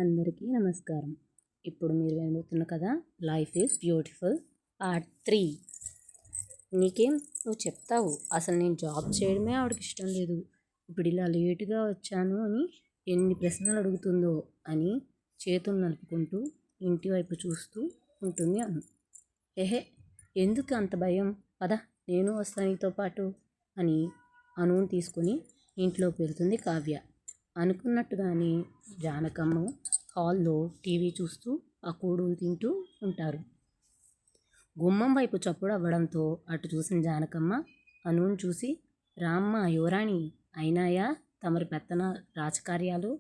అందరికీ నమస్కారం. ఇప్పుడు మీరు వినబోతున్న కదా లైఫ్ ఈజ్ బ్యూటిఫుల్ పార్ట్ 3. నీకేం నువ్వు చెప్తావు, అసలు నేను జాబ్ చేయడమే ఆవిడకి ఇష్టం లేదు, ఇప్పుడు ఇలా లేటుగా వచ్చాను అని ఎన్ని ప్రశ్నలు అడుగుతుందో అని చేతులు నలుపుకుంటూ ఇంటి వైపు చూస్తూ ఉంటుంది అను. ఏహే, ఎందుకు అంత భయం, పద నేను వస్తాను నీతో పాటు అని అనుని తీసుకుని ఇంట్లోకి వెళ్తుంది కావ్య. అనుకున్నట్టుగానే జానకమ్మ హాల్లో టీవీ చూస్తూ పకోడీలు తింటూ ఉంటారు. గుమ్మం వైపు చప్పుడు అవ్వడంతో అటు చూసిన జానకమ్మ అనుని చూసి, రామ్మ యువరాణి, అయినాయా తమరి పెత్తన రాజకార్యాలు,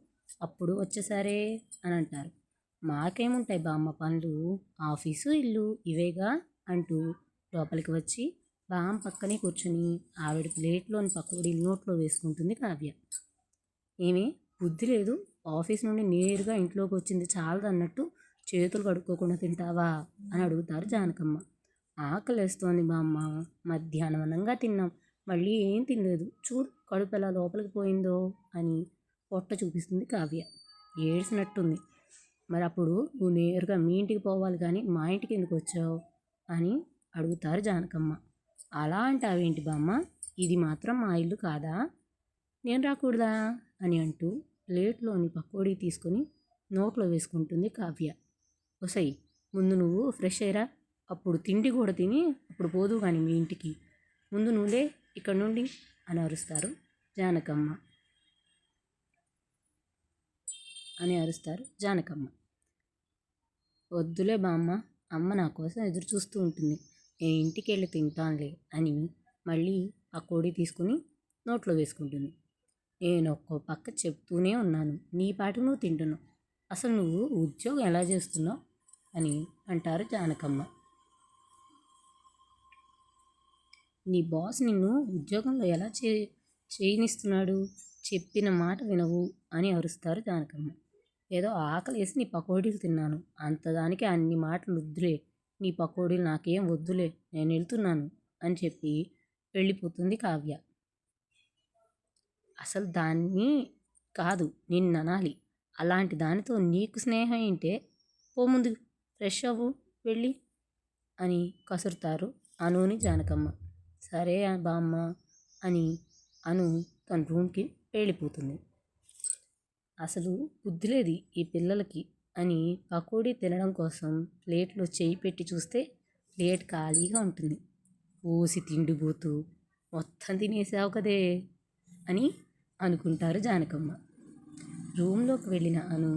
అప్పుడు వచ్చేసారే అని అంటారు. మాకేముంటాయి బామ్మ పనులు, ఆఫీసు ఇల్లు ఇవేగా అంటూ లోపలికి వచ్చి బామ్మ పక్కనే కూర్చుని ఆవిడ ప్లేట్లోని పకోడీలు నోట్లో వేసుకుంటుంది కావ్య. ఏమీ బుద్ధి లేదు, ఆఫీస్ నుండి నేరుగా ఇంట్లోకి వచ్చింది చాలదు అన్నట్టు చేతులు కడుక్కోకుండా తింటావా అని అడుగుతారు జానకమ్మ. ఆకలేస్తోంది బామ్మ, మధ్యాహ్నం అనంగా తిన్నాం, మళ్ళీ ఏం తినలేదు, చూడు కడుపు ఎలా లోపలికి పోయిందో అని పొట్ట చూపిస్తుంది కావ్య. ఏడ్చినట్టుంది. మరి అప్పుడు నువ్వు నేరుగా మీ ఇంటికి పోవాలి కానీ మా ఇంటికి ఎందుకు వచ్చావు అని అడుగుతారు జానకమ్మ. అలా అంటావేంటి బామ్మ, ఇది మాత్రం మా ఇల్లు కాదా, నేను రాకూడదా అని అంటూ ప్లేట్లోని పకోడీ తీసుకొని నోట్లో వేసుకుంటుంది కావ్య. ఒసై, ముందు నువ్వు ఫ్రెష్ అయ్యరా, అప్పుడు తిండి కూడా తిని అప్పుడు పోదు కానీ మీ ఇంటికి, ముందు నువ్వులే ఇక్కడ నుండి అని అరుస్తారు జానకమ్మ. వద్దులే బామ్మ, అమ్మ నా కోసం ఎదురు చూస్తూ ఉంటుంది, నేను ఇంటికి వెళ్ళి తింటానులే అని మళ్ళీ పకోడీ తీసుకుని నోట్లో వేసుకుంటుంది. నేను ఒక్కో పక్క చెప్తూనే ఉన్నాను, నీ పాటు నువ్వు తింటున్నావు, అసలు నువ్వు ఉద్యోగం ఎలా చేస్తున్నావు అని అంటారు జానకమ్మ. నీ బాస్ నిన్ను ఉద్యోగంలో ఎలా చేయనిస్తున్నాడు, చెప్పిన మాట వినవు అని అరుస్తారు జానకమ్మ. ఏదో ఆకలి వేసి నీ పకోడీలు తిన్నాను, అంతదానికి అన్ని మాటలు వద్దులే, నీ పకోడీలు నాకేం వద్దులే, నేను వెళ్తున్నాను అని చెప్పి వెళ్ళిపోతుంది కావ్య. అసలు దాన్ని కాదు నిన్ను అనాలి, అలాంటి దానితో నీకు స్నేహం ఏంటే, పో ముందు ఫ్రెష్ అవ్వు వెళ్ళి అని కసురుతారు అనుని జానకమ్మ. సరే బామ్మ అని అను తన రూమ్కి వెళ్ళిపోతుంది. అసలు బుద్ధి లేదు ఈ పిల్లలకి అని పకోడీ తినడం కోసం ప్లేట్లో చేయి పెట్టి చూస్తే ప్లేట్ ఖాళీగా ఉంటుంది. ఓసి తిండిపోతూ మొత్తం తినేసావు కదే అని అనుకుంటారు జానకమ్మ. రూమ్లోకి వెళ్ళిన అను,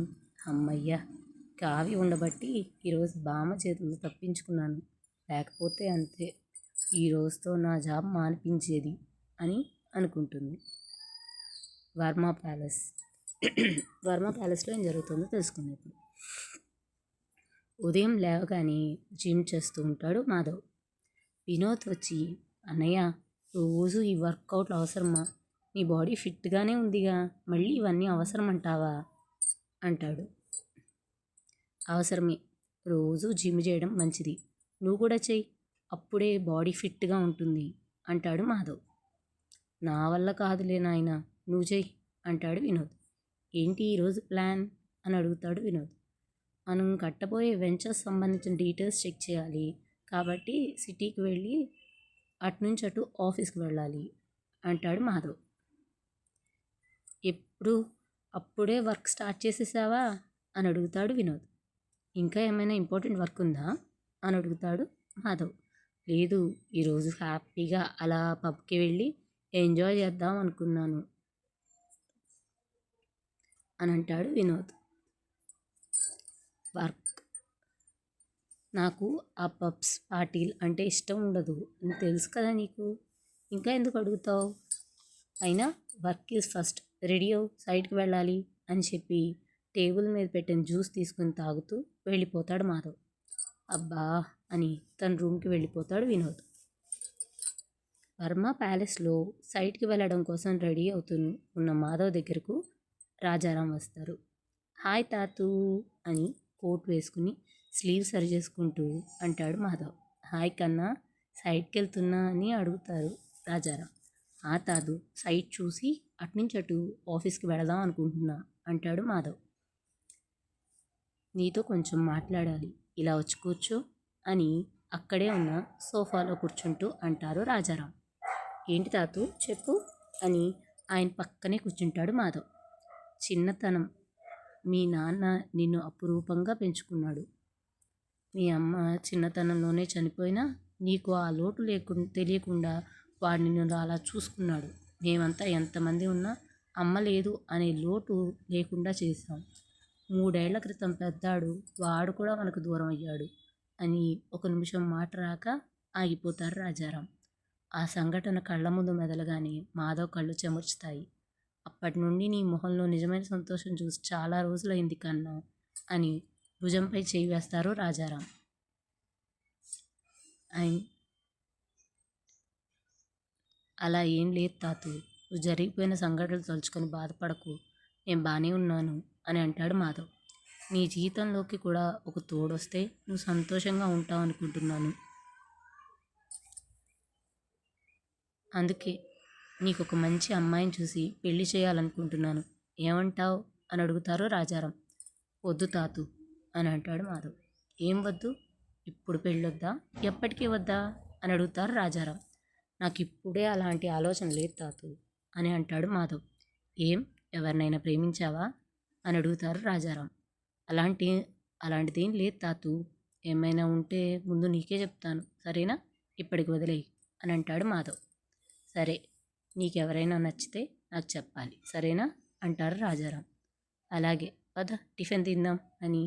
అమ్మయ్య కావ్య ఉండబట్టి ఈరోజు బామ్మ చేతులు తప్పించుకున్నాను, లేకపోతే అంతే, ఈరోజుతో నా జాబ్ మానిపించేది అని అనుకుంటుంది. వర్మ ప్యాలెస్లో ఏం జరుగుతుందో తెలుసుకుందాం ఇప్పుడు. ఉదయం లేవగానే జిమ్ చేస్తూ ఉంటాడు మాధవ్. వినోద్ వచ్చి, అన్నయ్య రోజు ఈ వర్కౌట్లు అవసరమా, నీ బాడీ ఫిట్గానే ఉందిగా, మళ్ళీ ఇవన్నీ అవసరం అంటావా అంటాడు. అవసరమే, రోజు జిమ్ చేయడం మంచిది, నువ్వు కూడా చెయ్యి, అప్పుడే బాడీ ఫిట్గా ఉంటుంది అంటాడు మాధవ్. నా వల్ల కాదులే నాయన, నువ్వు చెయ్యి అంటాడు వినోద్. ఏంటి ఈరోజు ప్లాన్ అని అడుగుతాడు వినోద్. మనం కట్టబోయే వెంచర్స్ సంబంధించిన డీటెయిల్స్ చెక్ చేయాలి కాబట్టి సిటీకి వెళ్ళి అటునుంచి అటు ఆఫీస్కి వెళ్ళాలి అంటాడు మాధవ్. ఎప్పుడు అప్పుడే వర్క్ స్టార్ట్ చేసేసావా అని అడుగుతాడు వినోద్. ఇంకా ఏమైనా ఇంపార్టెంట్ వర్క్ ఉందా అని అడుగుతాడు మాధవ్. లేదు, ఈరోజు హ్యాపీగా అలా పబ్కి వెళ్ళి ఎంజాయ్ చేద్దాం అనుకున్నాను అని అంటాడు వినోద్. వర్క్, నాకు ఆ పబ్స్ పార్టీలు అంటే ఇష్టం ఉండదు అని తెలుసు కదా నీకు, ఇంకా ఎందుకు అడుగుతావు, అయినా వర్క్ ఈజ్ ఫస్ట్, రెడీ అవ్వు సైడ్కి వెళ్ళాలి అని చెప్పి టేబుల్ మీద పెట్టిన జ్యూస్ తీసుకుని తాగుతూ వెళ్ళిపోతాడు మాధవ్. అబ్బా అని తన రూమ్కి వెళ్ళిపోతాడు వినోద్. వర్మ ప్యాలెస్లో సైట్కి వెళ్ళడం కోసం రెడీ ఉన్న మాధవ్ దగ్గరకు రాజారాం వస్తారు. హాయ్ తాతూ అని కోట్ వేసుకుని స్లీవ్ సరి చేసుకుంటూ అంటాడు మాధవ్. హాయ్ కన్నా, సైట్కి వెళ్తున్నా అని అడుగుతారు రాజారాం. ఆ తాదు, సైట్ చూసి అటునుంచి అటు ఆఫీస్కి వెళదాం అనుకుంటున్నా అంటాడు మాధవ్. నీతో కొంచెం మాట్లాడాలి, ఇలా వచ్చి కూర్చో అని అక్కడే ఉన్న సోఫాలో కూర్చుంటూ అంటారు రాజారాం. ఏంటి తాతూ చెప్పు అని ఆయన పక్కనే కూర్చుంటాడు మాధవ్. చిన్నతనం, మీ నాన్న నిన్ను అపురూపంగా పెంచుకున్నాడు. మీ అమ్మ చిన్నతనంలోనే చనిపోయినా నీకు ఆ లోటు తెలియకుండా వాడు నిన్ను అలా చూసుకున్నాడు. మేమంతా ఎంతమంది ఉన్నా అమ్మ లేదు అనే లోటు లేకుండా చేశాం. 3 ఏళ్ల క్రితం పెద్దాడు, వాడు కూడా మనకు దూరం అయ్యాడు అని ఒక నిమిషం మాట రాక ఆగిపోతారు రాజారాం. ఆ సంఘటన కళ్ళ ముందు మెదలగానే మాధవ్ కళ్ళు చెమర్చుతాయి. అప్పటి నుండి నీ మొహంలో నిజమైన సంతోషం చూసి చాలా రోజులైంది కన్నా అని భుజంపై చేయి వేస్తారు రాజారాం. అలా ఏం లేదు తాతూ, నువ్వు జరిగిపోయిన సంఘటనలు తలుచుకొని బాధపడకు, నేను బాగానే ఉన్నాను అని అంటాడు మాధవ్. నీ జీవితంలోకి కూడా ఒక తోడొస్తే నువ్వు సంతోషంగా ఉంటావు అనుకుంటున్నాను. అందుకే నీకు ఒక మంచి అమ్మాయిని చూసి పెళ్లి చేయాలనుకుంటున్నాను. ఏమంటావు అని అడుగుతారు రాజారాం. వద్దు తాతూ అని అంటాడు మాధవ్. ఏం వద్దు? ఇప్పుడు పెళ్ళొద్దా, ఎప్పటికీ వద్దా అని అడుగుతారు రాజారాం. నాకు ఇప్పుడే అలాంటి ఆలోచన లేదు తాతూ అని అంటాడు మాధవ్. ఏం, ఎవరినైనా ప్రేమించావా అని అడుగుతారు రాజారాం. అలాంటిదేం లేదు తాతూ, ఏమైనా ఉంటే ముందు నీకే చెప్తాను, సరేనా? ఇప్పటికి వదిలేయి అని అంటాడు మాధవ్. సరే, నీకెవరైనా నచ్చితే నాకు చెప్పాలి, సరేనా అంటారు రాజారాం. అలాగే, పద టిఫిన్ తిందాం అని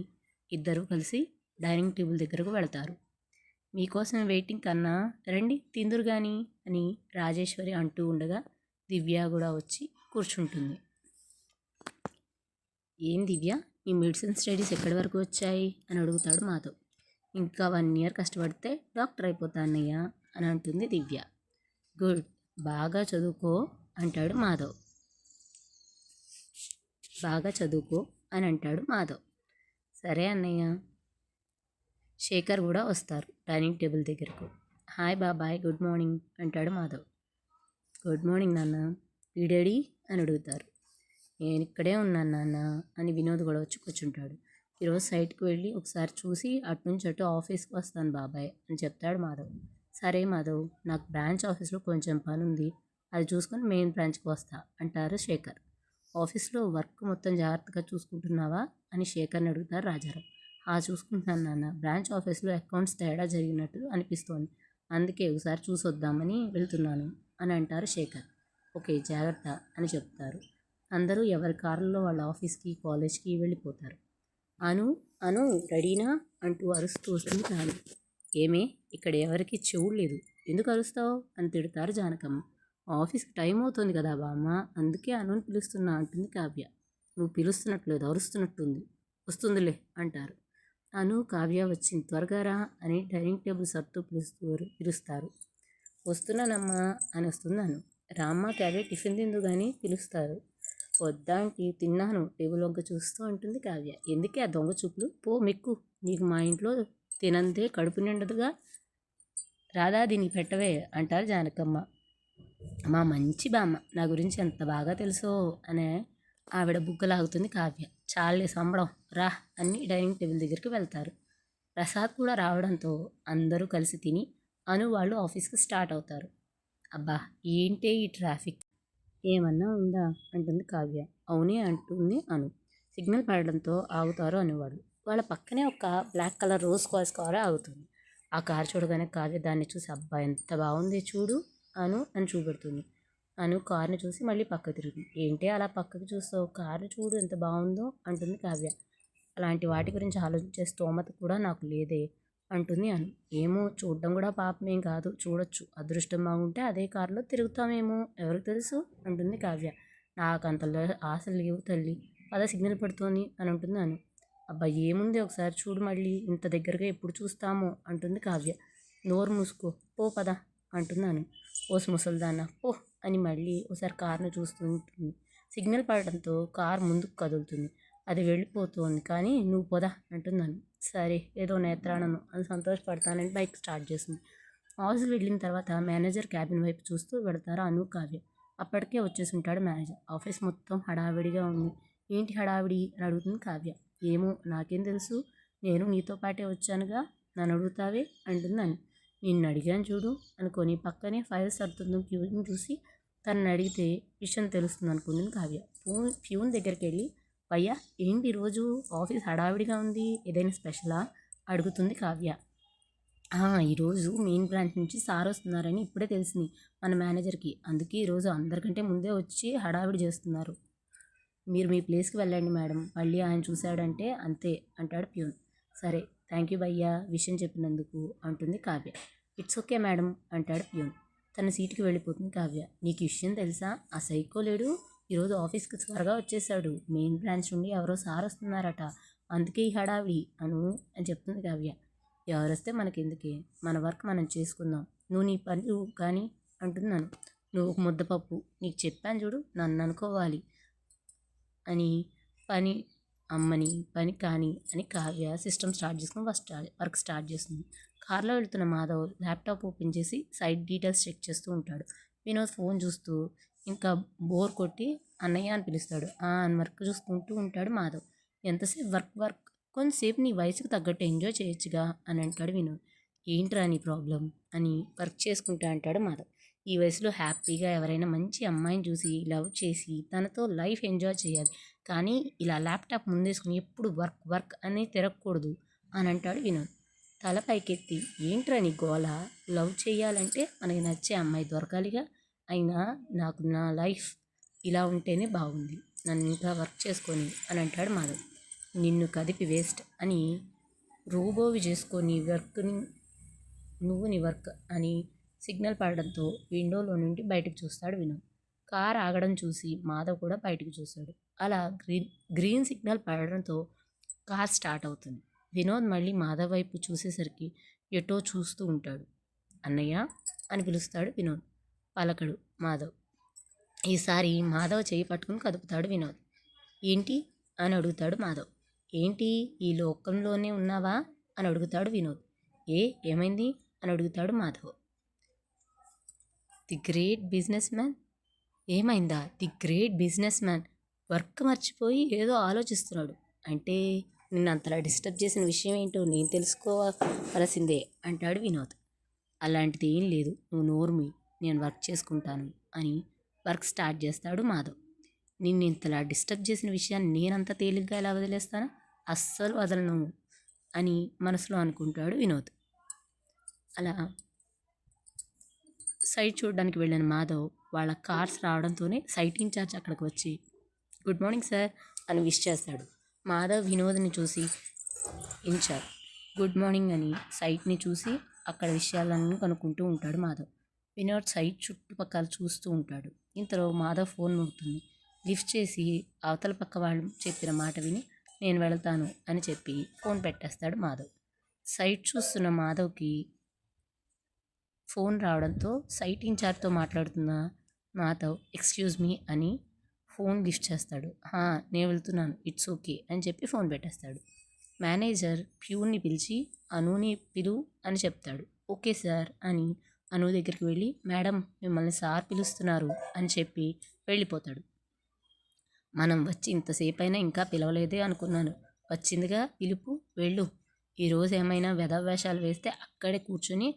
ఇద్దరూ కలిసి డైనింగ్ టేబుల్ దగ్గరకు వెళతారు. మీకోసం వెయిటింగ్ కన్నా, రండి తిందురు కానీ అని రాజేశ్వరి అంటూ ఉండగా దివ్య కూడా వచ్చి కూర్చుంటుంది. ఏం దివ్య, ఈ మెడిసిన్ స్టడీస్ ఎక్కడి వరకు వచ్చాయి అని అడుగుతాడు మాధవ్. ఇంకా 1 year కష్టపడితే డాక్టర్ అయిపోతానయ్యా అని అంటుంది దివ్య. గుడ్, బాగా చదువుకో అంటాడు మాధవ్. బాగా చదువుకో అని అంటాడు మాధవ్. సరే అన్నయ్య. శేఖర్ కూడా వస్తారు డైనింగ్ టేబుల్ దగ్గరకు. హాయ్ బాబాయ్, గుడ్ మార్నింగ్ అంటాడు మాధవ్. గుడ్ మార్నింగ్ నాన్న, వీడేడి అని అడుగుతారు. నేను ఇక్కడే ఉన్నాను నాన్న అని వినోద్ కూడా వచ్చి కూర్చుంటాడు. ఈరోజు సైట్కి వెళ్ళి ఒకసారి చూసి అటునుంచి అటు ఆఫీస్కి వస్తాను బాబాయ్ అని చెప్తాడు మాధవ్. సరే మాధవ్, నాకు బ్రాంచ్ ఆఫీస్లో కొంచెం పని ఉంది, అది చూసుకొని మెయిన్ బ్రాంచ్కి వస్తా అంటారు శేఖర్. ఆఫీస్లో వర్క్ మొత్తం జాగ్రత్తగా చూసుకుంటున్నావా అని శేఖర్ని అడుగుతారు రాజారాం. చూసుకుంటున్నాను నాన్న, బ్రాంచ్ ఆఫీస్లో అకౌంట్స్ తేడా జరిగినట్టు అనిపిస్తోంది, అందుకే ఒకసారి చూసి వద్దామని వెళ్తున్నాను అని అంటారు శేఖర్. ఓకే, జాగ్రత్త అని చెప్తారు. అందరూ ఎవరి కార్లలో వాళ్ళ ఆఫీస్కి కాలేజ్కి వెళ్ళిపోతారు. అను అను రెడీనా అంటూ అరుస్తూ వస్తుంది కావ్య. ఏమే, ఇక్కడ ఎవరికి చెవుడు లేదు, ఎందుకు అరుస్తావు అని తిడతారు జానకమ్మ. ఆఫీస్కి టైం అవుతుంది కదా బామ్మ, అందుకే అనుని పిలుస్తున్నా అంటుంది కావ్య. నువ్వు పిలుస్తున్నట్లేదు, అరుస్తున్నట్టుంది, వస్తుందిలే అంటారు. అను కావ్య వచ్చింది, త్వరగా రా అని డైనింగ్ టేబుల్ సర్దుతూ పిలుస్తారు. వస్తున్నానమ్మా అని వస్తుంది అను. రామ్మ కావ్య టిఫిన్ తిందు కానీ పిలుస్తారు. వద్దాంటి, తిన్నాను టేబుల్ వంక చూస్తూ ఉంటుంది కావ్య. ఎందుకే ఆ దొంగ చూపులు, పో మెక్కు, నీకు మా ఇంట్లో తినందే కడుపు నిండదుగా, రాదా దీనికి పెట్టవే అంటారు జానకమ్మ. మా మంచి బామ్మ నా గురించి ఎంత బాగా తెలుసో అనే ఆవిడ బుగ్గలాగుతుంది కావ్య. చాలే సంబడం, రా అని డైనింగ్ టేబుల్ దగ్గరికి వెళ్తారు. ప్రసాద్ కూడా రావడంతో అందరూ కలిసి తిని అను వాళ్ళు ఆఫీస్కి స్టార్ట్ అవుతారు. అబ్బా, ఏంటే ఈ ట్రాఫిక్, ఏమన్నా ఉందా అంటుంది కావ్య. అవునే అంటుంది అను. సిగ్నల్ పడడంతో ఆగుతారు అనేవాడు. వాళ్ళ పక్కనే ఒక black colour Rolls Royce car ఆగుతుంది. ఆ కారు చూడగానే కావ్య దాన్ని చూసి, అబ్బా ఎంత బాగుంది చూడు అను అని చూపెడుతుంది. అను కారుని చూసి మళ్ళీ పక్కకు తిరుగుతుంది. ఏంటి అలా పక్కకు చూస్తావు, కారు చూడు ఎంత బాగుందో అంటుంది కావ్య. అలాంటి వాటి గురించి ఆలోచించే స్తోమత కూడా నాకు లేదే అంటుంది అను. ఏమో, చూడడం కూడా పాపమేం కాదు, చూడొచ్చు, అదృష్టం బాగుంటే అదే కారులో తిరుగుతామేమో, ఎవరికి తెలుసు అంటుంది కావ్య. నాకు అంత ఆశ లేవు తల్లి, పద సిగ్నల్ పడుతోంది అని అంటుంది అను. అబ్బా ఏముంది, ఒకసారి చూడు, మళ్ళీ ఇంత దగ్గరగా ఎప్పుడు చూస్తామో అంటుంది కావ్య. నోరు మూసుకో, పో పద అంటుంది అను. ఓస్ ముసల్దాన్న పో అని మళ్ళీ ఒకసారి కారును చూస్తూ ఉంటుంది. సిగ్నల్ పడడంతో కారు ముందుకు కదులుతుంది. అది వెళ్ళిపోతుంది, కానీ నువ్వు పోదా అంటున్నాను. సరే, ఏదో నేత్రాణను అని సంతోషపడతానని బైక్ స్టార్ట్ చేస్తుంది. ఆఫీస్ వెళ్ళిన తర్వాత మేనేజర్ క్యాబిన్ వైపు చూస్తూ వెళతారు అను కావ్య. అప్పటికే వచ్చేసి ఉంటాడు మేనేజర్. ఆఫీస్ మొత్తం హడావిడిగా ఉంది. ఏంటి హడావిడి అని అడుగుతుంది కావ్య. ఏమో నాకేం తెలుసు, నేను నీతో పాటే వచ్చానుగా, నన్ను అడుగుతావే అంటుందని. నిన్ను అడిగాను చూడు అనుకొని పక్కనే ఫైల్ సర్దుతున్న ప్యూన్ చూసి తనని అడిగితే విషయం తెలుస్తుంది అనుకుంటుంది కావ్య. ప్యూన్ దగ్గరికి వెళ్ళి, భయ్యా ఏంటి ఈరోజు ఆఫీస్ హడావిడిగా ఉంది, ఏదైనా స్పెషలా అడుగుతుంది కావ్య. ఈరోజు మెయిన్ బ్రాంచ్ నుంచి సార్ వస్తున్నారని ఇప్పుడే తెలిసింది మన మేనేజర్కి, అందుకే ఈరోజు అందరికంటే ముందే వచ్చి హడావిడి చేస్తున్నారు. మీరు మీ ప్లేస్కి వెళ్ళండి మేడం, మళ్ళీ ఆయన చూశాడంటే అంతే అంటాడు ప్యూన్. సరే థ్యాంక్ యూ భయ్యా విషయం చెప్పినందుకు అంటుంది కావ్య. ఇట్స్ ఓకే మేడం అంటాడు ప్యూన్. తన సీటుకి వెళ్ళిపోతుంది కావ్య. నీకు విషయం తెలుసా, ఆ సైకో లేడు ఈరోజు ఆఫీస్కి త్వరగా వచ్చేసాడు, మెయిన్ బ్రాంచ్ నుండి ఎవరో సార్ వస్తున్నారట, అందుకే ఈ హడావిడి అని చెప్తుంది కావ్య. ఎవరొస్తే మనకెందుకే, మన వర్క్ మనం చేసుకుందాం, నువ్వు నీ పని కానీ అంటున్నాను. నువ్వు ఒక ముద్దపప్పు, నీకు చెప్పాను చూడు, నన్ను అనుకోవాలి అని పని అమ్మని పని కానీ అని కావ్య సిస్టమ్ స్టార్ట్ చేసుకుని వర్క్ స్టార్ట్ చేస్తుంది. కార్లో వెళ్తున్న మాధవ్ ల్యాప్టాప్ ఓపెన్ చేసి సైట్ డీటెయిల్స్ చెక్ చేస్తూ ఉంటాడు. వినోద్ ఫోన్ చూస్తూ ఇంకా బోర్ కొట్టి అన్నయ్య అని పిలుస్తాడు. అని వర్క్ చూసుకుంటూ ఉంటాడు మాధవ్. ఎంతసేపు వర్క్, కొంతసేపు నీ వయసుకు తగ్గట్టు ఎంజాయ్ చేయొచ్చుగా అని అంటాడు వినోద్. ఏంట్రా నీ ప్రాబ్లం అని వర్క్ చేసుకుంటా అంటాడు మాధవ్. ఈ వయసులో హ్యాపీగా ఎవరైనా మంచి అమ్మాయిని చూసి లవ్ చేసి తనతో లైఫ్ ఎంజాయ్ చేయాలి, కానీ ఇలా ల్యాప్టాప్ ముందేసుకుని ఎప్పుడు వర్క్ అని తిరగకూడదు అని అంటాడు వినోద్. తల పైకెత్తి, ఏంట్రా నీ గోల, లవ్ చేయాలంటే మనకి నచ్చే అమ్మాయి దొరకాలిగా, అయినా నాకు నా లైఫ్ ఇలా ఉంటేనే బాగుంది, నన్ను ఇంకా వర్క్ చేసుకొని అని అంటాడు మాధవ్. నిన్ను కదిపి వేస్ట్ అని రోబోవి చేసుకొని నువ్వు నీ వర్క్ అని సిగ్నల్ పడడంతో విండోలో నుండి బయటకు చూస్తాడు వినోద్. కార్ ఆగడం చూసి మాధవ్ కూడా బయటకు చూస్తాడు. అలా గ్రీన్ సిగ్నల్ పడడంతో కార్ స్టార్ట్ అవుతుంది. వినోద్ మళ్ళీ మాధవ్ వైపు చూసేసరికి ఎటో చూస్తూ ఉంటాడు. అన్నయ్య అని పిలుస్తాడు వినోద్. పలకడు మాధవ్. ఈసారి మాధవ్ చేయి పట్టుకుని కదుపుతాడు వినోద్. ఏంటి అని అడుగుతాడు మాధవ్. ఏంటి ఈ లోకంలోనే ఉన్నావా అని అడుగుతాడు వినోద్. ఏమైంది అని అడుగుతాడు Madhav. The great businessman. ఏమైందా? The great businessman work మర్చిపోయి ఏదో ఆలోచిస్తున్నాడు అంటే నిన్ను అంతలా డిస్టర్బ్ చేసిన విషయం ఏంటో నేను తెలుసుకోవలసిందే అంటాడు వినోద్. అలాంటిది ఏం లేదు, నువ్వు నోర్మి, నేను వర్క్ చేసుకుంటాను అని వర్క్ స్టార్ట్ చేస్తాడు మాధవ్. నిన్ను ఇంతలా డిస్టర్బ్ చేసిన విషయాన్ని నేనంత తేలిగ్గా ఎలా వదిలేస్తాను, అస్సలు వదలను అని మనసులో అనుకుంటాడు వినోద్. అలా సైట్ చూడడానికి వెళ్ళిన మాధవ్ వాళ్ళ కార్స్ రావడంతోనే సైట్ ఇన్ఛార్జ్ అక్కడికి వచ్చి గుడ్ మార్నింగ్ సార్ అని విష్ చేస్తాడు. మాధవ్ వినోద్ని చూసి ఇన్ఛార్జ్ గుడ్ మార్నింగ్ అని సైట్ని చూసి అక్కడ విషయాలన్నీ కనుక్కుంటూ ఉంటాడు మాధవ్. వినోద్ సైట్ చుట్టుపక్కల చూస్తూ ఉంటాడు. ఇంతలో మాధవ్ ఫోన్ మోగుతుంది. లిఫ్ట్ చేసి అవతల పక్క వాళ్ళు చెప్పిన మాట విని నేను వెళ్తాను అని చెప్పి ఫోన్ పెట్టేస్తాడు మాధవ్. సైట్ చూస్తున్న మాధవ్కి ఫోన్ రావడంతో సైట్ ఇన్ఛార్జ్తో మాట్లాడుతున్న మాధవ్ ఎక్స్క్యూజ్ మీ అని ఫోన్ లిఫ్ట్ చేస్తాడు. నేను వెళ్తున్నాను, ఇట్స్ ఓకే అని చెప్పి ఫోన్ పెట్టేస్తాడు. మేనేజర్ ప్యూన్ని పిలిచి అనుని పిలు అని చెప్తాడు. ఓకే సార్ అని అను దగ్గరికి వెళ్ళి మేడం మిమ్మల్ని సార్ పిలుస్తున్నారు అని చెప్పి వెళ్ళిపోతాడు. మనం వచ్చి ఇంతసేపు అయినా ఇంకా పిలవలేదే అనుకున్నాను, వచ్చిందిగా పిలుపు, వెళ్ళు. ఈరోజు ఏమైనా వేషాలు వేస్తే అక్కడే కూర్చొని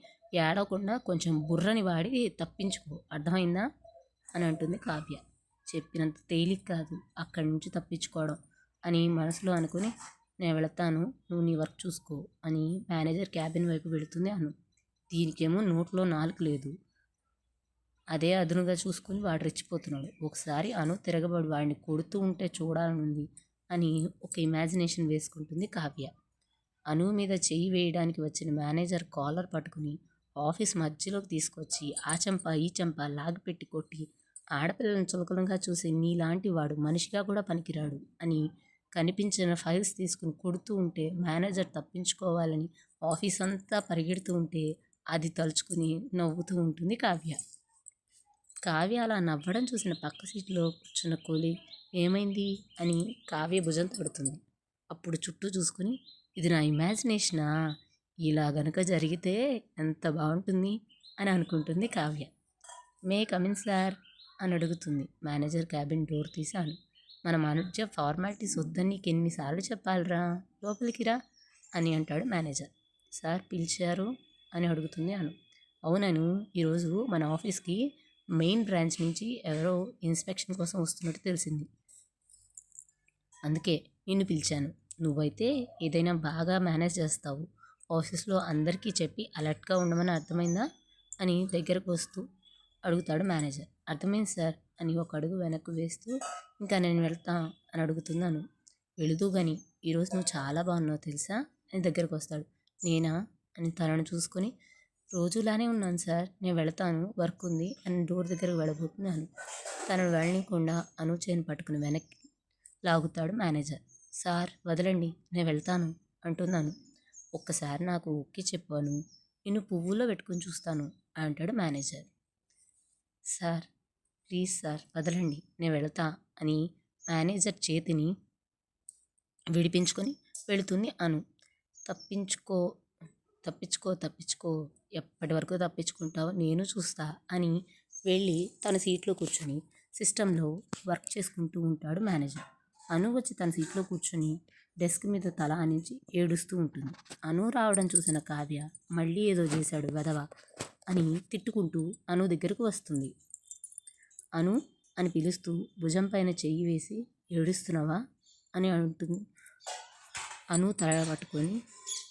ఏడవకుండా కొంచెం బుర్రని వాడి తప్పించుకో, అర్థమైందా అని అంటుంది కావ్య. చెప్పినంత తేలిక కాదు అక్కడి నుంచి తప్పించుకోవడం అని మనసులో అనుకుని నేను వెళతాను, నువ్వు నీ వర్క్ చూసుకో అని మేనేజర్ క్యాబిన్ వైపు వెళుతుంది అను. దీనికేమో నోట్లో నాలుక లేదు, అదే అదునుగా చూసుకుని వాడు రెచ్చిపోతున్నాడు. ఒకసారి అను తిరగబడి వాడిని కొడుతూ ఉంటే చూడాలనుంది అని ఒక ఇమాజినేషన్ వేసుకుంటుంది కావ్య. అను మీద చెయ్యి వేయడానికి వచ్చిన మేనేజర్ కాలర్ పట్టుకుని ఆఫీస్ మధ్యలోకి తీసుకొచ్చి ఆ చెంప ఈ చెంప లాగిపెట్టి కొట్టి ఆడపిల్లని చులకనగా చూసి నీలాంటి వాడు మనిషిగా కూడా పనికిరాడు అని కనిపించిన ఫైల్స్ తీసుకుని కొడుతూ ఉంటే మేనేజర్ తప్పించుకోవాలని ఆఫీస్ అంతా పరిగెడుతూ ఉంటే అది తలుచుకుని నవ్వుతూ ఉంటుంది కావ్య. కావ్య అలా నవ్వడం చూసిన పక్క సీట్లో కూర్చున్న కోలి ఏమైంది అని కావ్య భుజం తడుతుంది. అప్పుడు చుట్టూ చూసుకుని ఇది నా ఇమాజినేషనా, ఇలా గనుక జరిగితే ఎంత బాగుంటుంది అని అనుకుంటుంది కావ్య. మే కమిన్ సార్ అని అడుగుతుంది. మేనేజర్ క్యాబిన్ డోర్ తీశాను. మన మధ్య ఫార్మాలిటీస్ వద్దని నీకు ఎన్నిసార్లు చెప్పాలిరా, లోపలికి రా అని అంటాడు మేనేజర్. సార్ పిలిచారు అని అడుగుతుంది అను. అవునను, ఈరోజు మన ఆఫీస్కి మెయిన్ బ్రాంచ్ నుంచి ఎవరో ఇన్స్పెక్షన్ కోసం వస్తున్నట్టు తెలిసింది, అందుకే నిన్ను పిలిచాను. నువ్వైతే ఏదైనా బాగా మేనేజ్ చేస్తావు, ఆఫీస్లో అందరికీ చెప్పి అలర్ట్గా ఉండమని అర్థమైందా అని దగ్గరకు వస్తూ అడుగుతాడు మేనేజర్. అర్థమైంది సార్ అని ఒక అడుగు వెనక్కు వేస్తూ ఇంకా నేను వెళ్తా అని అడుగుతున్నాను. వెళుతూ కానీ ఈరోజు నువ్వు చాలా బాగున్నావు తెలుసా అని దగ్గరకు వస్తాడు. నేనా అని తనను చూసుకొని రోజులానే ఉన్నాను సార్, నేను వెళతాను, వర్క్ ఉంది అని డోర్ దగ్గరకు వెళ్ళబోతున్నాను. తనను వెళ్ళనీయకుండా అనుచేను పట్టుకుని వెనక్కి లాగుతాడు మేనేజర్. సార్ వదలండి, నేను వెళ్తాను అంటున్నాను. ఒక్కసారి నాకు ఓకే చెప్పాను, నిన్ను పువ్వుల్లో పెట్టుకుని చూస్తాను అంటాడు మేనేజర్. సార్ ప్లీజ్ సార్ వదలండి, నేను వెళతా అని మేనేజర్ చేతిని విడిపించుకొని వెళుతుంది అను. తప్పించుకో తప్పించుకో తప్పించుకో, ఎప్పటి వరకు తప్పించుకుంటావో నేను చూస్తా అని వెళ్ళి తన సీట్లో కూర్చొని సిస్టంలో వర్క్ చేసుకుంటూ ఉంటాడు మేనేజర్. అను వచ్చి తన సీట్లో కూర్చొని డెస్క్ మీద తల ఆనించి ఏడుస్తూ ఉంటుంది. అను రావడం చూసిన కావ్య మళ్ళీ ఏదో చేశాడు వెధవ అని తిట్టుకుంటూ అను దగ్గరకు వస్తుంది. అను అని పిలుస్తూ భుజం పైన చెయ్యి వేసి ఏడుస్తున్నావా అని అంటుంది. అను తల పట్టుకొని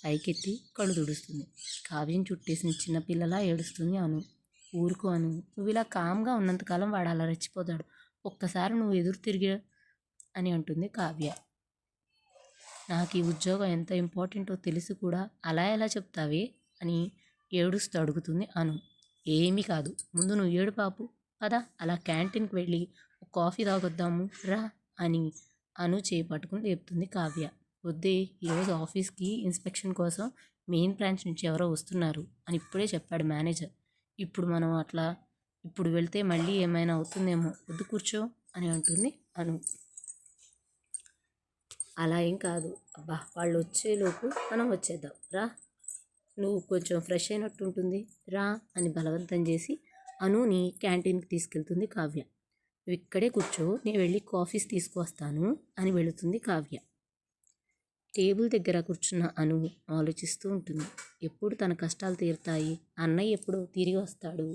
పైకెత్తి కళ్ళు తుడుస్తుంది. కావ్యం చుట్టేసిన చిన్నపిల్లలా ఏడుస్తుంది అను. ఊరుకో అను, నువ్వు ఇలా కామ్గా ఉన్నంతకాలం వాడు అలా రెచ్చిపోతాడు, ఒక్కసారి నువ్వు ఎదురు తిరిగి అని అంటుంది కావ్య. నాకు ఈ ఉద్యోగం ఎంత ఇంపార్టెంటో తెలిసి కూడా అలా ఎలా చెప్తావే అని ఏడుస్తూ అడుగుతుంది అను. ఏమీ కాదు, ముందు నువ్వు ఏడు పాపు, పద అలా క్యాంటీన్కి వెళ్ళి ఒక కాఫీ తాగొద్దాము రా అని అను చేయి పట్టుకుని లేపుతుంది కావ్య. వద్దే, ఈరోజు ఆఫీస్కి ఇన్స్పెక్షన్ కోసం మెయిన్ బ్రాంచ్ నుంచి ఎవరో వస్తున్నారు అని ఇప్పుడే చెప్పాడు మేనేజర్. ఇప్పుడు వెళ్తే మళ్ళీ ఏమైనా అవుతుందేమో, వద్దు కూర్చో అని అంటుంది అను. అలా ఏం కాదు, అబ్బా వాళ్ళు వచ్చేలోపు మనం వచ్చేద్దాం రా, నువ్వు కొంచెం ఫ్రెష్ అయినట్టు ఉంటుంది రా అని బలవంతం చేసి అనుని క్యాంటీన్కి తీసుకెళ్తుంది కావ్య. నువ్వు ఇక్కడే కూర్చో, నేను వెళ్ళి కాఫీస్ తీసుకువస్తాను అని వెళుతుంది కావ్య. టేబుల్ దగ్గర కూర్చున్న అను ఆలోచిస్తూ ఉంటుంది. ఎప్పుడు తన కష్టాలు తీరుతాయి, అన్నయ్య ఎప్పుడు తిరిగి వస్తాడు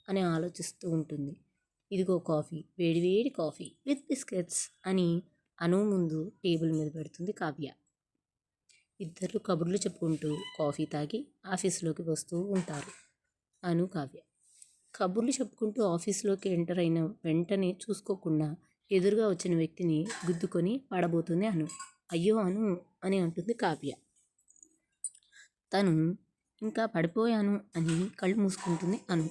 అని ఆలోచిస్తూ ఉంటుంది. ఇదిగో కాఫీ, వేడివేడి కాఫీ విత్ బిస్కెట్స్ అని అను ముందు టేబుల్ మీద పెడుతుంది కావ్య. ఇద్దరు కబుర్లు చెప్పుకుంటూ కాఫీ తాగి ఆఫీస్లోకి వస్తూ ఉంటారు అను కావ్య. కబుర్లు చెప్పుకుంటూ ఆఫీస్లోకి ఎంటర్ అయిన వెంటనే చూసుకోకుండా ఎదురుగా వచ్చిన వ్యక్తిని గుద్దుకొని పడబోతుంది అను. అయ్యో అను అని అంటుంది కావ్య. తను ఇంకా పడిపోయాను అని కళ్ళు మూసుకుంటుంది అను.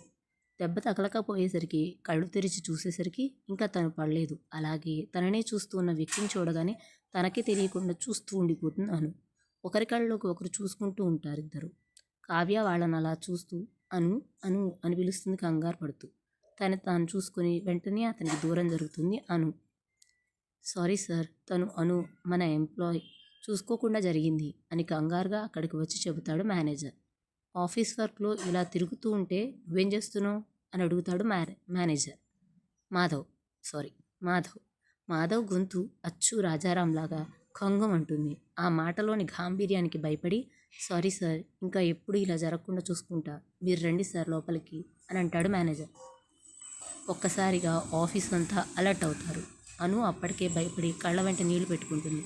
దెబ్బ తగలకపోయేసరికి కళ్ళు తెరిచి చూసేసరికి ఇంకా తను పడలేదు. అలాగే తననే చూస్తూ ఉన్న వ్యక్తిని చూడగానే తనకే తెలియకుండా చూస్తూ ఉండిపోతుంది అను. ఒకరి కళ్ళలోకి ఒకరు చూసుకుంటూ ఉంటారు ఇద్దరు. కావ్య వాళ్ళని అలా చూస్తూ అను అను అని పిలుస్తుంది కంగారు పడుతూ. తాను చూసుకుని వెంటనే అతనికి దూరం జరుగుతుంది అను. సారీ సార్, తను అను మన ఎంప్లాయ్, చూసుకోకుండా జరిగింది అని కంగారుగా అక్కడికి వచ్చి చెబుతాడు మేనేజర్. ఆఫీస్ వర్క్లో ఇలా తిరుగుతూ ఉంటే నువ్వేం చేస్తున్నావు అని అడుగుతాడు మేనేజర్. మాధవ్ గొంతు అచ్చు రాజారాంలాగా కంగమంటుంది. ఆ మాటలోని గాంభీర్యానికి భయపడి సారీ సార్, ఇంకా ఎప్పుడు ఇలా జరగకుండా చూసుకుంటా, మీరు రండి సార్ లోపలికి అని అంటాడు మేనేజర్. ఒక్కసారిగా ఆఫీస్ అంతా అలర్ట్ అవుతారు. అను అప్పటికే భయపడి కళ్ళ వెంట నీళ్లు పెట్టుకుంటుంది.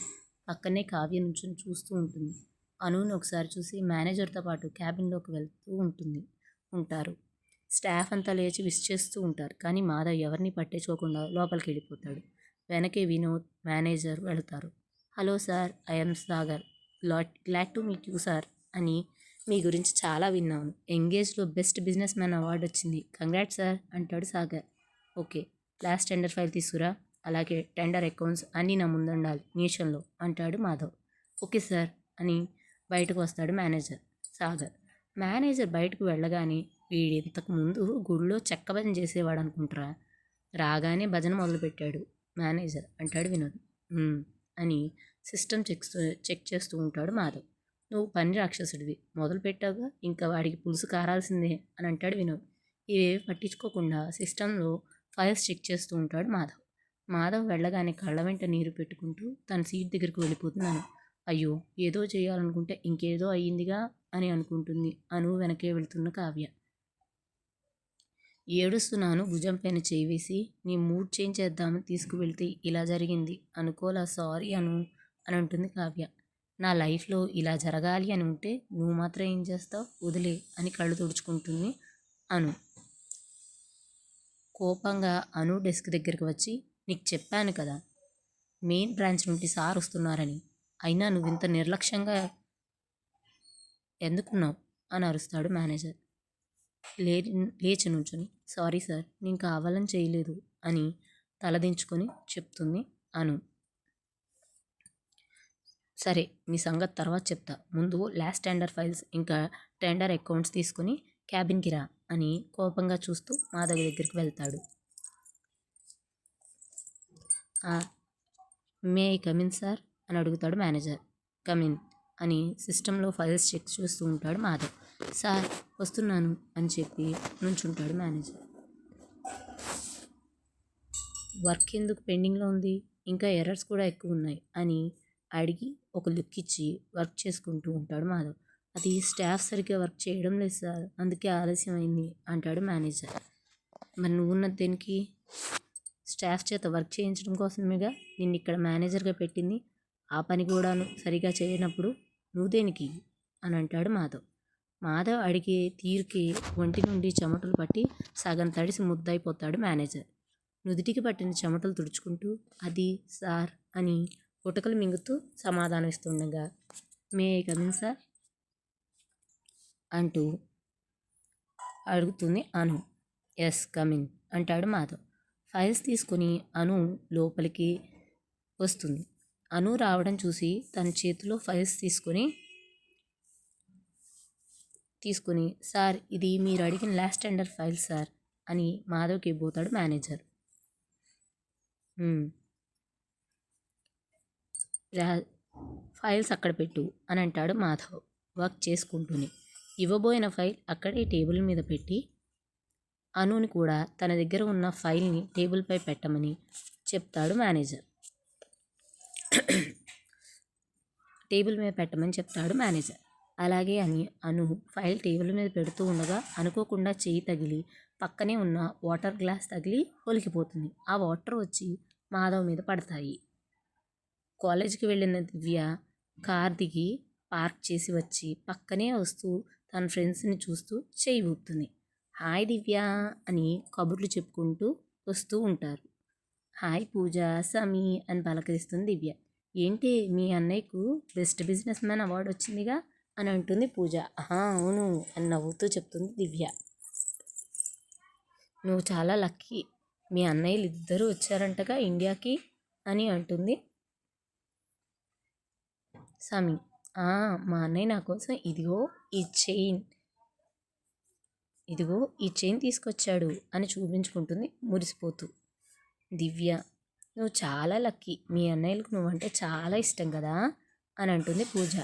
పక్కనే కావ్య నుంచుని చూస్తూ ఉంటుంది. అనుని ఒకసారి చూసి మేనేజర్తో పాటు క్యాబిన్లోకి వెళ్తూ ఉంటారు. స్టాఫ్ అంతా లేచి విష్ చేస్తూ ఉంటారు. కానీ మాధవ్ ఎవరిని పట్టించుకోకుండా లోపలికి వెళ్ళిపోతాడు. వెనకే వినోద్, మేనేజర్ వెళతారు. Hello sir, I'm Sagar, glad to meet you sir అని మీ గురించి చాలా విన్నాను. ఎంగేజ్లో బెస్ట్ బిజినెస్ మ్యాన్ అవార్డు వచ్చింది, కంగ్రాట్స్ సార్ అంటాడు Sagar. Okay, last tender file తీసుకురా, అలాగే టెండర్ అకౌంట్స్ అన్నీ నా ముందుండాలి నిమిషంలో అంటాడు మాధవ్. ఓకే సార్ అని బయటకు వస్తాడు సాగర్. మేనేజర్ బయటకు వెళ్ళగానే వీడి ఇంతకు ముందు గుడిలో చెక్క భజన చేసేవాడు అనుకుంటారా, రాగానే భజన మొదలుపెట్టాడు మేనేజర్ అంటాడు వినోద్. అని సిస్టమ్ చెక్ చేస్తూ ఉంటాడు మాధవ్. నువ్వు పని రాక్షసుడివి, మొదలు పెట్టావుగా, ఇంకా వాడికి పులుసు కారాల్సిందే అని అంటాడు వినోద్. ఇవేవి పట్టించుకోకుండా సిస్టంలో ఫైల్స్ చెక్ చేస్తూ ఉంటాడు మాధవ్. మాధవ్ వెళ్ళగానే కళ్ళ వెంట నీరు పెట్టుకుంటూ తన సీట్ దగ్గరికి వెళ్ళిపోతున్నాను. అయ్యో, ఏదో చేయాలనుకుంటే ఇంకేదో అయ్యిందిగా అని అనుకుంటుంది అను వెనకే వెళ్తున్న కావ్య. ఏడుస్తున్నాను భుజం పైన చేయి వేసి. నీ మూడ్ చేంజ్ చేద్దామని తీసుకువెళ్తే ఇలా జరిగింది. అనుకోలా, సారీ అను అని అంటుంది కావ్య. నా లైఫ్లో ఇలా జరగాలి అని ఉంటే నువ్వు మాత్రం ఏం చేస్తావు, వదిలే అని కళ్ళు తుడుచుకుంటుంది అను. కోపంగా అను డెస్క్ దగ్గరికి వచ్చి, నీకు చెప్పాను కదా మెయిన్ బ్రాంచ్ నుండి సార్ వస్తున్నారని, అయినా నువ్వు ఇంత నిర్లక్ష్యంగా ఎందుకున్నావు అని అరుస్తాడు మేనేజర్. లేచి నుంచుని, సారీ సార్, నేను కావాలని చేయలేదు అని తలదించుకొని చెప్తుంది అను. సరే, మీ సంగతి తర్వాత చెప్తా, ముందు లాస్ట్ టెండర్ ఫైల్స్ ఇంకా టెండర్ అకౌంట్స్ తీసుకుని క్యాబిన్కి రా అని కోపంగా చూస్తూ మాధవ్ దగ్గరికి వెళ్తాడు. మే ఐ కమిన్ సార్ అని అడుగుతాడు మేనేజర్. కమిన్ అని సిస్టంలో ఫైల్స్ చెక్ చేస్తూ ఉంటాడు మాధవ్. సార్ వస్తున్నాను అని చెప్పి నుంచుంటాడు మేనేజర్. వర్క్ ఎందుకు పెండింగ్లో ఉంది, ఇంకా ఎర్రర్స్ కూడా ఎక్కువ ఉన్నాయి అని అడిగి ఒక లుక్ ఇచ్చి వర్క్ చేసుకుంటూ ఉంటాడు మాధవ్. అది స్టాఫ్ సరిగ్గా వర్క్ చేయడం లేదు సార్, అందుకే ఆలస్యం అయింది అంటాడు మేనేజర్. మరి నువ్వు ఉన్నది దేనికి, స్టాఫ్ చేత వర్క్ చేయించడం కోసమేగా నిన్ను ఇక్కడ మేనేజర్గా పెట్టింది, ఆ పని కూడాను సరిగా చేయనప్పుడు నువ్వు దేనికి అని అంటాడు మాధవ్. మాధవ్ అడిగే తీరుకి ఒంటి నుండి చెమటలు పట్టి సగం తడిసి ముద్దయిపోతాడు మేనేజర్. నుదుటికి పట్టిన చెమటలు తుడుచుకుంటూ అది సార్ అని గుటకలు మింగుతూ సమాధానం ఇస్తుండగా, మే ఐ కమిన్ సార్ అంటూ అడుగుతుంది అను. ఎస్ కమిన్ అంటాడు మాధవ్. ఫైల్స్ తీసుకుని అను లోపలికి వస్తుంది. అను రావడం చూసి తన చేతిలో ఫైల్స్ తీసుకుని సార్, ఇది మీరు అడిగిన లాస్ట్ టెండర్ ఫైల్స్ సార్ అని మాధవ్కి ఇవ్వబోతాడు మేనేజర్. ఫైల్స్ అక్కడ పెట్టు అని అంటాడు మాధవ్ వర్క్ చేసుకుంటూనే. ఇవ్వబోయిన ఫైల్ అక్కడే టేబుల్ మీద పెట్టి అనుని కూడా తన దగ్గర ఉన్న ఫైల్ని టేబుల్పై పెట్టమని చెప్తాడు మేనేజర్. టేబుల్ మీద పెట్టమని చెప్తాడు మేనేజర్. అలాగే అని అను ఫైల్ టేబుల్ మీద పెడుతూ ఉండగా అనుకోకుండా చేయి తగిలి పక్కనే ఉన్న వాటర్ గ్లాస్ తగిలి ఒలికిపోతుంది. ఆ వాటర్ వచ్చి మాధవ్ మీద పడతాయి. కాలేజీకి వెళ్ళిన దివ్య కార్ దిగి పార్క్ చేసి వచ్చి పక్కనే వస్తూ తన ఫ్రెండ్స్ని చూస్తూ చేయి ఊపుతుంది. హాయ్ దివ్య అని కబుర్లు చెప్పుకుంటూ వస్తూ ఉంటారు. హాయ్ పూజ, సమీ అని పలకరిస్తుంది దివ్య. ఏంటి మీ అన్నయ్యకు బెస్ట్ బిజినెస్ మ్యాన్ అవార్డు వచ్చిందిగా అని అంటుంది పూజ. అవును అని నవ్వుతూ చెప్తుంది దివ్య. నువ్వు చాలా లక్కీ, మీ అన్నయ్యలు ఇద్దరూ వచ్చారంటగా ఇండియాకి అని అంటుంది సమీ. మా అన్నయ్య నా కోసం ఇదిగో ఈ చైన్ తీసుకొచ్చాడు అని చూపించుకుంటుంది మురిసిపోతూ. దివ్య, నువ్వు చాలా లక్కీ, మీ అన్నయ్యలకు నువ్వంటే చాలా ఇష్టం కదా అని అంటుంది పూజ.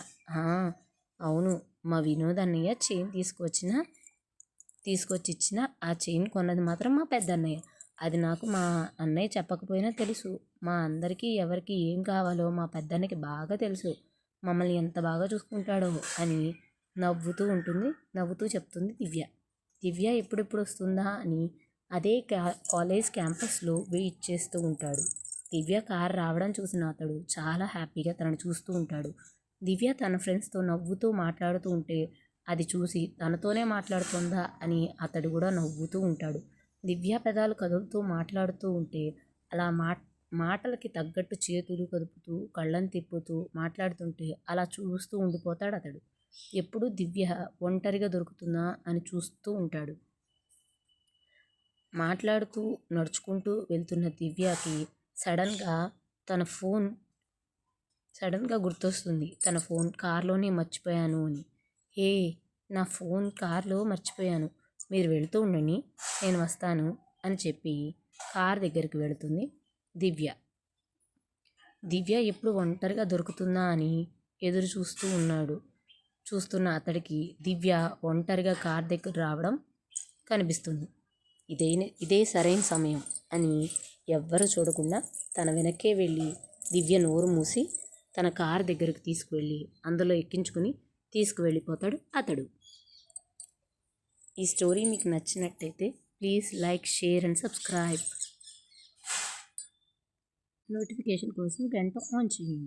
అవును, మా వినోద్ అన్నయ్య చైన్ తీసుకొచ్చి ఇచ్చిన ఆ చైన్ కొన్నది మాత్రం మా పెద్ద అన్నయ్య. అది నాకు మా అన్నయ్య చెప్పకపోయినా తెలుసు. మా అందరికీ ఎవరికి ఏం కావాలో మా పెద్దన్నకి బాగా తెలుసు, మమ్మల్ని ఎంత బాగా చూసుకుంటాడో అని నవ్వుతూ చెప్తుంది దివ్య. దివ్య ఎప్పుడెప్పుడు వస్తుందా అని అదే కాలేజ్ క్యాంపస్లో వెయిట్ చేస్తూ ఉంటాడు. దివ్య కార్ రావడం చూసిన అతడు చాలా హ్యాపీగా తనను చూస్తూ ఉంటాడు. దివ్య తన ఫ్రెండ్స్తో నవ్వుతూ మాట్లాడుతూ ఉంటే అది చూసి తనతోనే మాట్లాడుతుందా అని అతడు కూడా నవ్వుతూ ఉంటాడు. దివ్య పెదాలు కదులుతూ మాట్లాడుతూ ఉంటే అలా మాటలకి తగ్గట్టు చేతులు కదుపుతూ కళ్ళను తిప్పుతూ మాట్లాడుతుంటే అలా చూస్తూ ఉండిపోతాడు అతడు. ఎప్పుడు దివ్య ఒంటరిగా దొరుకుతుందా అని చూస్తూ ఉంటాడు. మాట్లాడుతూ నడుచుకుంటూ వెళ్తున్న దివ్యకి సడన్గా గుర్తొస్తుంది తన ఫోన్ కార్లోనే మర్చిపోయాను అని. నా ఫోన్ కార్లో మర్చిపోయాను, మీరు వెళుతూ ఉండండి, నేను వస్తాను అని చెప్పి కార్ దగ్గరికి వెళుతుంది దివ్య. దివ్య ఎప్పుడు ఒంటరిగా దొరుకుతుందా అని ఎదురు చూస్తున్న అతడికి దివ్య ఒంటరిగా కార్ దగ్గర రావడం కనిపిస్తుంది. ఇదే సరైన సమయం అని ఎవ్వరూ చూడకుండా తన వెనక్కే వెళ్ళి దివ్య నోరు మూసి తన కారు దగ్గరకు తీసుకువెళ్ళి అందులో ఎక్కించుకుని తీసుకువెళ్ళిపోతాడు అతడు. ఈ స్టోరీ మీకు నచ్చినట్టయితే please like, share and subscribe. Notification కోసం గంట ఆన్ చేయండి.